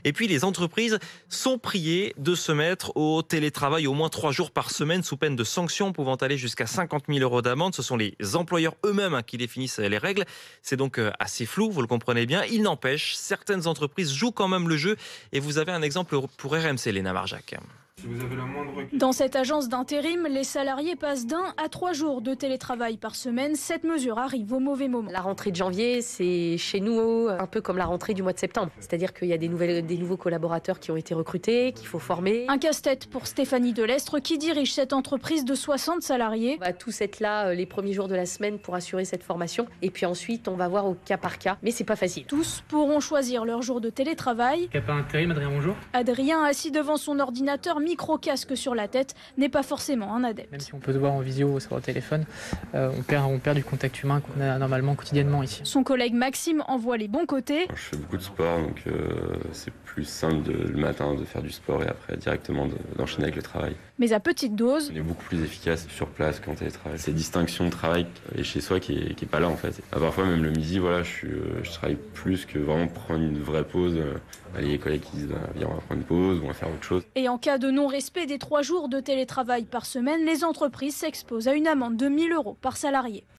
Et puis les entreprises sont priées de se mettre au télétravail au moins 3 jours par semaine sous peine de sanctions pouvant aller jusqu'à 50 000 euros d'amende. Ce sont les employeurs eux-mêmes qui définissent les règles. C'est donc assez flou, vous le comprenez bien. Il n'empêche, certaines entreprises jouent quand même le jeu. Et vous avez un exemple pour RMC, Léna Marjac. Si vous avez la moindre... Dans cette agence d'intérim, les salariés passent d'1 à 3 jours de télétravail par semaine. Cette mesure arrive au mauvais moment. La rentrée de janvier, c'est chez nous un peu comme la rentrée du mois de septembre. C'est-à-dire qu'il y a des nouveaux collaborateurs qui ont été recrutés, qu'il faut former. Un casse-tête pour Stéphanie Delestre qui dirige cette entreprise de 60 salariés. On va tous être là les premiers jours de la semaine pour assurer cette formation. Et puis ensuite, on va voir au cas par cas. Mais c'est pas facile. Tous pourront choisir leur jour de télétravail. Cap intérim, Adrien, bonjour. Adrien, assis devant son ordinateur, micro-casque sur la tête, n'est pas forcément un adepte. Même si on peut se voir en visio ou sur le téléphone, on perd du contact humain qu'on a normalement quotidiennement ici. Son collègue Maxime en voit les bons côtés. Je fais beaucoup de sport, donc c'est plus simple le matin de faire du sport et après directement d'enchaîner avec le travail. Mais à petite dose. On est beaucoup plus efficace sur place qu'en télétravail. Cette distinction de travail et chez soi qui est pas là en fait. Parfois même le midi, voilà, je travaille plus que vraiment prendre une vraie pause. Les collègues qui disent viens, on va prendre une pause ou on va faire autre chose. Et en cas de non-respect des 3 jours de télétravail par semaine, les entreprises s'exposent à une amende de 1 000 euros par salarié.